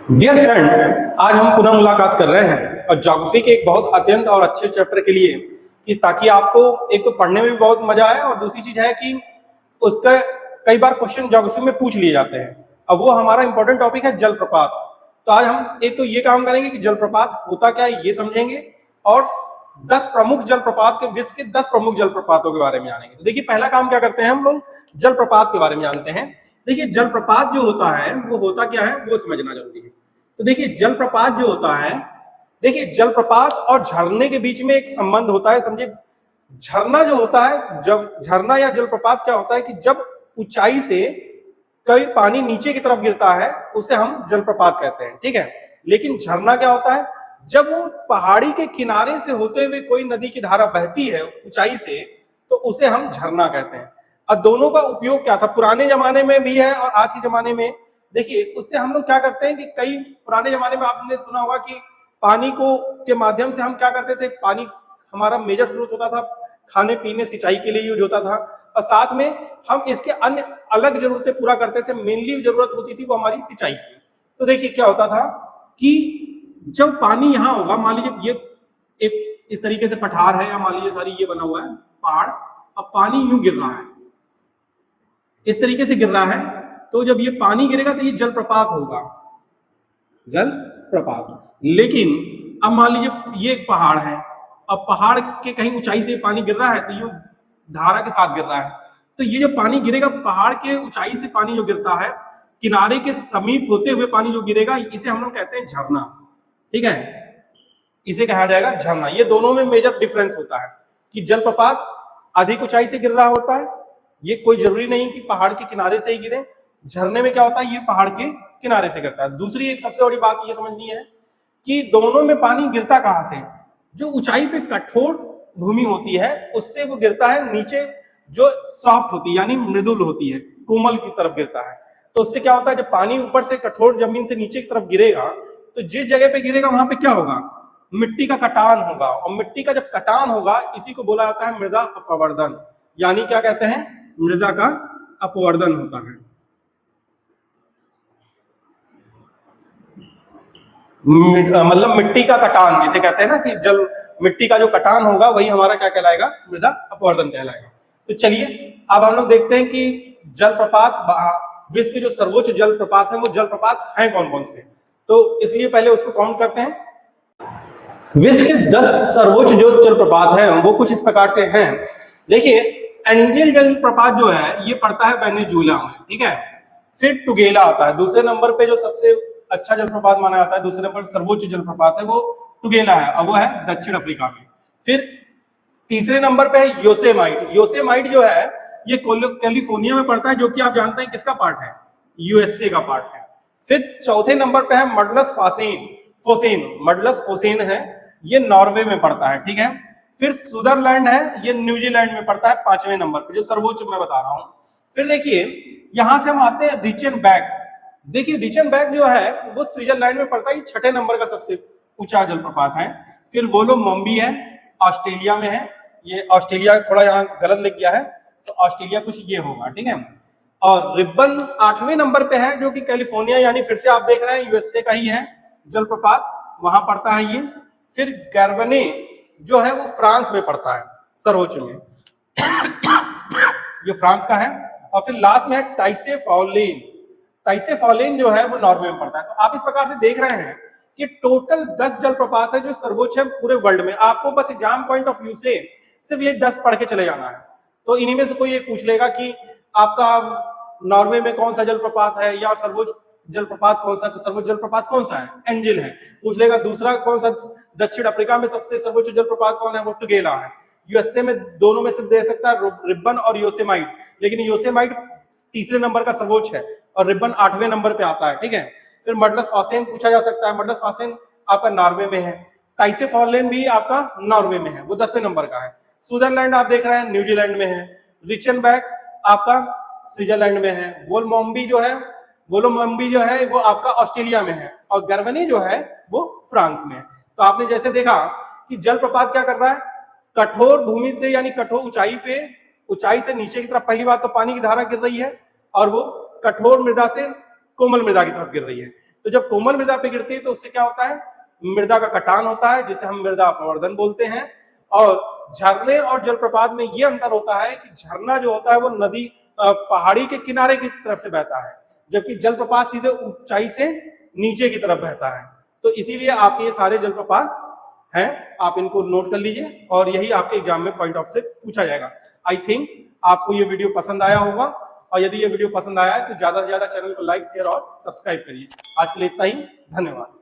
Dear friend, आज हम पुनः मुलाकात कर रहे हैं और ज्योग्राफी के एक बहुत अत्यंत और अच्छे चैप्टर के लिए कि ताकि आपको एक तो पढ़ने में भी बहुत मजा आए और दूसरी चीज है कि उसका कई बार क्वेश्चन ज्योग्राफी में पूछ लिए जाते हैं। अब वो हमारा इंपॉर्टेंट टॉपिक है जलप्रपात। तो आज हम एक तो ये काम करेंगे कि जलप्रपात होता क्या है ये समझेंगे और 10 प्रमुख जलप्रपात के विश्व के 10 प्रमुख जलप्रपातों के बारे में जानेंगे। तो देखिए पहला काम क्या करते हैं हम लोग, जलप्रपात के बारे में जानते हैं। देखिए जलप्रपात जो होता है वो होता क्या है वो समझना जरूरी है। तो देखिए जलप्रपात जो होता है, देखिए जलप्रपात और झरने के बीच में एक संबंध होता है। समझिए झरना जो होता है, जब झरना या जलप्रपात क्या होता है कि जब ऊंचाई से कभी पानी नीचे की तरफ गिरता है उसे हम जलप्रपात कहते हैं, ठीक है। लेकिन झरना क्या होता है, जब वो पहाड़ी के किनारे से होते हुए कोई नदी की धारा बहती है ऊंचाई से तो उसे हम झरना कहते हैं। और दोनों का उपयोग क्या था, पुराने जमाने में भी है और आज के जमाने में। देखिए उससे हम लोग क्या करते हैं कि कई पुराने जमाने में आपने सुना होगा कि पानी को के माध्यम से हम क्या करते थे, पानी हमारा मेजर स्रोत होता था, खाने पीने सिंचाई के लिए यूज होता था और साथ में हम इसके अन्य अलग जरूरतें पूरा करते थे। मेनली जरूरत होती थी वो हमारी सिंचाई की। तो देखिए क्या होता था कि जब पानी यहाँ होगा, मान लीजिए ये एक इस तरीके से पठार है या मान लीजिए सारी ये बना हुआ है पहाड़, अब पानी यूं गिर रहा है, इस तरीके से गिर रहा है। तो जब ये पानी गिरेगा तो ये जलप्रपात होगा, जलप्रपात। लेकिन अब मान लीजिए ये एक पहाड़ है, अब पहाड़ के कहीं ऊंचाई से पानी गिर रहा है तो यूं धारा के साथ गिर रहा है। तो ये जो पानी गिरेगा पहाड़ के ऊंचाई से पानी जो गिरता है, किनारे के समीप होते हुए पानी जो गिरेगा इसे हम लोग कहते हैं झरना, ठीक है। इसे कहा जाएगा झरना। ये दोनों में मेजर डिफरेंस होता है कि जलप्रपात अधिक ऊंचाई से गिर रहा होता है, ये कोई जरूरी नहीं कि पहाड़ के किनारे से ही गिरे। झरने में क्या होता है, ये पहाड़ के किनारे से गिरता है। दूसरी एक सबसे बड़ी बात ये समझनी है कि दोनों में पानी गिरता कहां से, जो ऊंचाई पे कठोर भूमि होती है उससे वो गिरता है नीचे जो सॉफ्ट होती है यानी मृदुल होती है, कोमल की तरफ गिरता है। तो उससे क्या होता है, जब पानी ऊपर से कठोर जमीन से नीचे की तरफ गिरेगा तो जिस जगह पे गिरेगा वहां पे क्या होगा, मिट्टी का कटान होगा। और मिट्टी का जब कटान होगा इसी को बोला जाता है मृदा अपवर्दन, यानी क्या कहते हैं, मृदा का अपवर्दन होता है। मतलब मिट्टी का कटान जिसे कहते हैं ना कि जल मिट्टी का जो कटान होगा वही हमारा क्या कहलाएगा, मृदा अपवर्दन कहलाएगा। तो चलिए अब हम लोग देखते हैं कि जलप्रपात, विश्व के जो सर्वोच्च जलप्रपात है वो जलप्रपात हैं कौन कौन से। तो इसलिए पहले उसको काउंट करते हैं। विश्व के 10 सर्वोच्च जो जलप्रपात हैं वो कुछ इस प्रकार से हैं। देखिए एंजल जलप्रपात जो है ये पड़ता है वेनेजुएला में, ठीक है। फिर टुगेला आता है दूसरे नंबर पे, जो सबसे अच्छा जलप्रपात माना जाता है, दूसरे नंबर सर्वोच्च जलप्रपात है वो टुगेला है और वो है दक्षिण अफ्रीका में। फिर तीसरे नंबर पे है योसेमाइट। योसेमाइट जो है ये कैलिफोर्निया में पड़ता है, जो कि आप जानते हैं किसका पार्ट है, यूएसए का पार्ट है। फिर चौथे नंबर पे है मडलस फोसेन, मडलस फोसेन है, ये नॉर्वे में पड़ता है, ठीक है। फिर सुदरलैंड है, ये न्यूजीलैंड में पड़ता है 5वें नंबर पे, जो सर्वोच्च मैं बता रहा हूं। फिर देखिए यहां से हम आते हैं रिचनबैक। देखिए रिचनबैक जो है वो स्विट्जरलैंड में पड़ता है, 6ठे नंबर का सबसे ऊंचा जलप्रपात है। फिर वोलोमोम्बी है, ऑस्ट्रेलिया में है। ये ऑस्ट्रेलिया थोड़ा यहाँ गलत लिख गया है तो ऑस्ट्रेलिया कुछ ये होगा, ठीक है। और रिब्बन 8वें नंबर पे है, जो कि कैलिफोर्निया यानी फिर से आप देख रहे हैं यूएसए का ही है जलप्रपात, वहां पड़ता है ये। फिर गैर्वने जो है वो फ्रांस में पड़ता है सर्वोच्च में, ये फ्रांस का है। और फिर लास्ट में है टाइसेफाउलेन। टाइसेफाउलेन जो है वो नॉर्वे में पड़ता है। तो आप इस प्रकार से देख रहे हैं कि टोटल 10 जलप्रपात है जो सर्वोच्च है पूरे वर्ल्ड में। आपको बस एग्जाम पॉइंट ऑफ व्यू से सिर्फ ये 10 पढ़ के चले जाना है। तो इन्हीं में से कोई ये पूछ लेगा कि आपका नॉर्वे में कौन सा जलप्रपात है या सर्वोच्च जलप्रपात कौन सा, तो सर्वोच्च जलप्रपात कौन सा है, एंजल है। पूछ लेगा दूसरा कौन सा, दक्षिण अफ्रीका में सबसे सर्वोच्च जलप्रपात कौन है, वो टुगेला है। यूएसए में दोनों में से दे सकता है रिब्बन और योसेमाइट, लेकिन योसेमाइट तीसरे नंबर का सर्वोच्च है और रिब्बन 8वें नंबर पे आता है, ठीक है। फिर मडलस फॉसेन पूछा जा सकता है, मडलस फॉसेन आपका नॉर्वे में है। टाइसेफाउलेन भी आपका नॉर्वे में है, वो 10वें नंबर का है। सुदरलैंड आप देख रहे हैं न्यूजीलैंड में है। रिचनबैक आपका स्विट्जरलैंड में है। वोलोमोम्बी जो है वो आपका ऑस्ट्रेलिया में है। और गैर्वने जो है वो फ्रांस में है। तो आपने जैसे देखा कि जलप्रपात क्या कर रहा है, कठोर भूमि से यानी कठोर ऊंचाई से नीचे की तरफ पहली बात तो पानी की धारा गिर रही है और वो कठोर मृदा से कोमल मृदा की तरफ गिर रही है। तो जब कोमल मृदा पे गिरती है तो उससे क्या होता है, मृदा का कटान होता है, जिसे हम मृदा अपवर्धन बोलते हैं। और झरने और जलप्रपात में ये अंतर होता है कि झरना जो होता है वो नदी पहाड़ी के किनारे की तरफ से बहता है, जबकि जलप्रपात सीधे ऊंचाई से नीचे की तरफ बहता है। तो इसीलिए आपके ये सारे जलप्रपात हैं, आप इनको नोट कर लीजिए और यही आपके एग्जाम में पॉइंट ऑफ से पूछा जाएगा। आई थिंक आपको ये वीडियो पसंद आया होगा, और यदि ये वीडियो पसंद आया है तो ज्यादा से ज्यादा चैनल को लाइक, शेयर और सब्सक्राइब करिए। आज के लिए इतना ही, धन्यवाद।